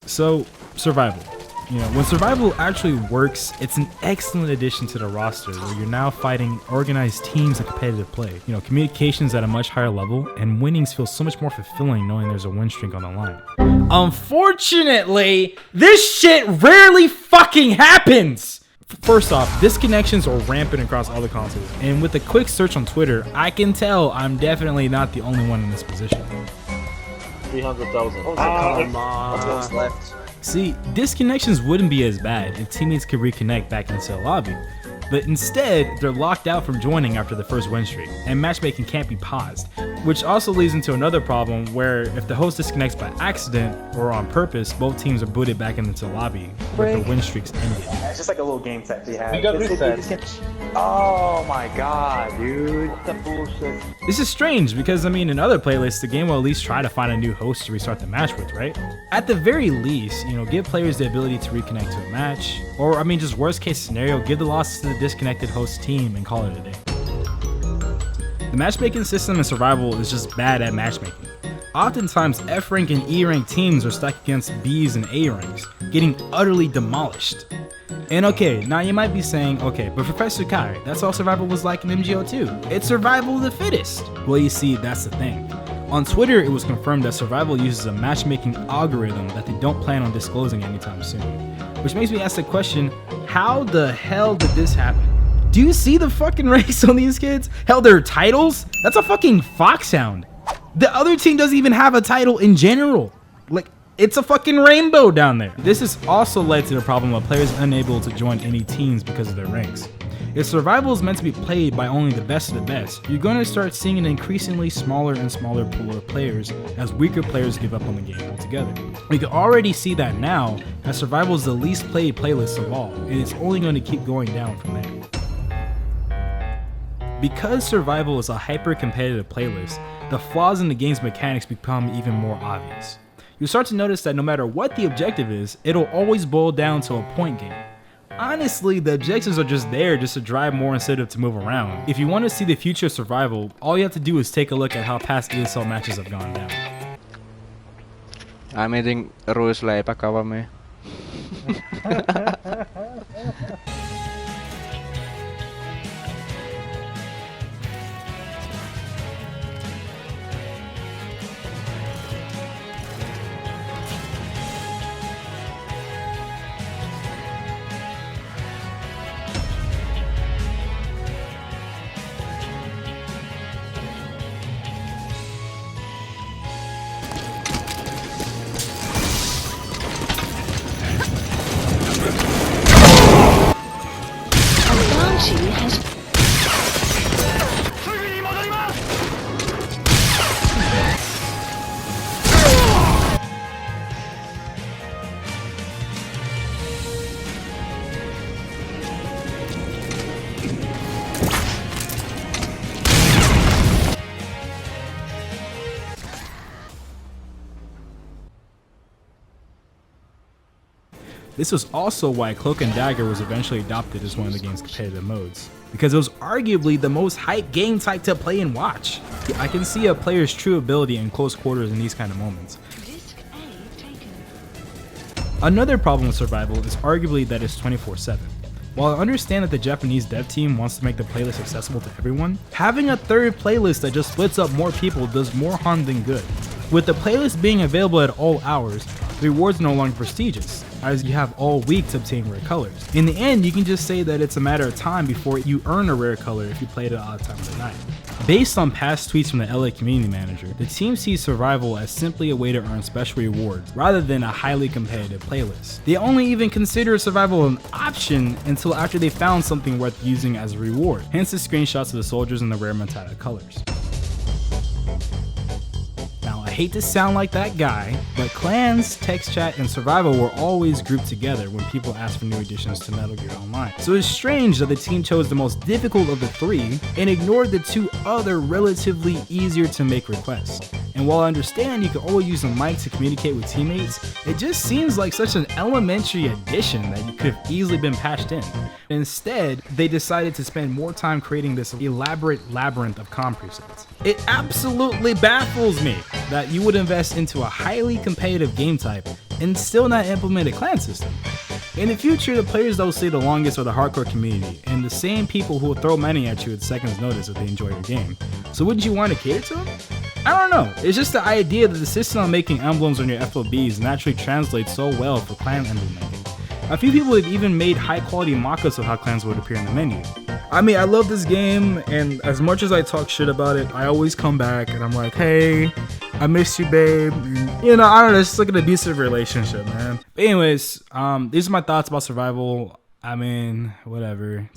So, survival. You know, when survival actually works, it's an excellent addition to the roster where you're now fighting organized teams and competitive play. You know, communications at a much higher level, and winnings feel so much more fulfilling knowing there's a win streak on the line. Unfortunately, this shit rarely fucking happens! First off, disconnections are rampant across all the consoles, and with a quick search on Twitter, I can tell I'm definitely not the only one in this position. 300,000. Oh, come on. Left. See, disconnections wouldn't be as bad if teammates could reconnect back into the lobby, but instead, they're locked out from joining after the first win streak, and matchmaking can't be paused, which also leads into another problem where if the host disconnects by accident or on purpose, both teams are booted back into the lobby where the win streaks ended. It's just like a little game set we had. We got reset. Oh my god, dude. What the bullshit. This is strange because, I mean, in other playlists, the game will at least try to find a new host to restart the match with, right? At the very least, you know, give players the ability to reconnect to a match, or, I mean, just worst case scenario, give the losses to the disconnected host team and call it a day. The matchmaking system in survival is just bad at matchmaking. Oftentimes, F rank and E rank teams are stuck against B's and A ranks, getting utterly demolished. And okay, now you might be saying, okay, but Professor Khai, that's all survival was like in MGO 2. It's survival of the fittest. Well, you see, that's the thing. On Twitter, it was confirmed that survival uses a matchmaking algorithm that they don't plan on disclosing anytime soon. Which makes me ask the question, how the hell did this happen? Do you see the fucking ranks on these kids? Hell, their titles? That's a fucking foxhound. The other team doesn't even have a title in general. Like, it's a fucking rainbow down there. This has also led to the problem of players unable to join any teams because of their ranks. If survival is meant to be played by only the best of the best, you're going to start seeing an increasingly smaller and smaller pool of players as weaker players give up on the game altogether. We can already see that now, as survival is the least played playlist of all, and it's only going to keep going down from there. Because survival is a hyper-competitive playlist, the flaws in the game's mechanics become even more obvious. You'll start to notice that no matter what the objective is, it'll always boil down to a point game. Honestly, the objectives are just there just to drive more instead of to move around. If you want to see the future of survival, all you have to do is take a look at how past ESL matches have gone down. Ameding rules lah ipakawa mo. This was also why Cloak and Dagger was eventually adopted as one of the game's competitive modes, because it was arguably the most hype game type to play and watch. I can see a player's true ability in close quarters in these kind of moments. Another problem with survival is arguably that it's 24/7. While I understand that the Japanese dev team wants to make the playlist accessible to everyone, having a third playlist that just splits up more people does more harm than good. With the playlist being available at all hours, rewards are no longer prestigious, as you have all week to obtain rare colors. In the end, you can just say that it's a matter of time before you earn a rare color if you play it at odd times of the night. Based on past tweets from the LA community manager, the team sees survival as simply a way to earn special rewards rather than a highly competitive playlist. They only even consider survival an option until after they found something worth using as a reward, hence the screenshots of the soldiers and the rare metallic colors. I hate to sound like that guy, but clans, text chat, and survival were always grouped together when people asked for new additions to Metal Gear Online. So it's strange that the team chose the most difficult of the three and ignored the two other relatively easier to make requests. And while I understand you can always use a mic to communicate with teammates, it just seems like such an elementary addition that you could have easily been patched in. Instead, they decided to spend more time creating this elaborate labyrinth of comm presets. It absolutely baffles me that you would invest into a highly competitive game type and still not implement a clan system. In the future, the players that will stay the longest are the hardcore community, and the same people who will throw money at you at seconds notice if they enjoy your game. So wouldn't you want to cater to them? I don't know, it's just the idea that the system of making emblems on your FOBs naturally translates so well for clan emblem making. A few people have even made high quality mock-ups of how clans would appear in the menu. I mean, I love this game, and as much as I talk shit about it, I always come back and I'm like, hey, I miss you, babe. And, you know, I don't know, it's just like an abusive relationship, man. But anyways, these are my thoughts about survival. I mean, whatever.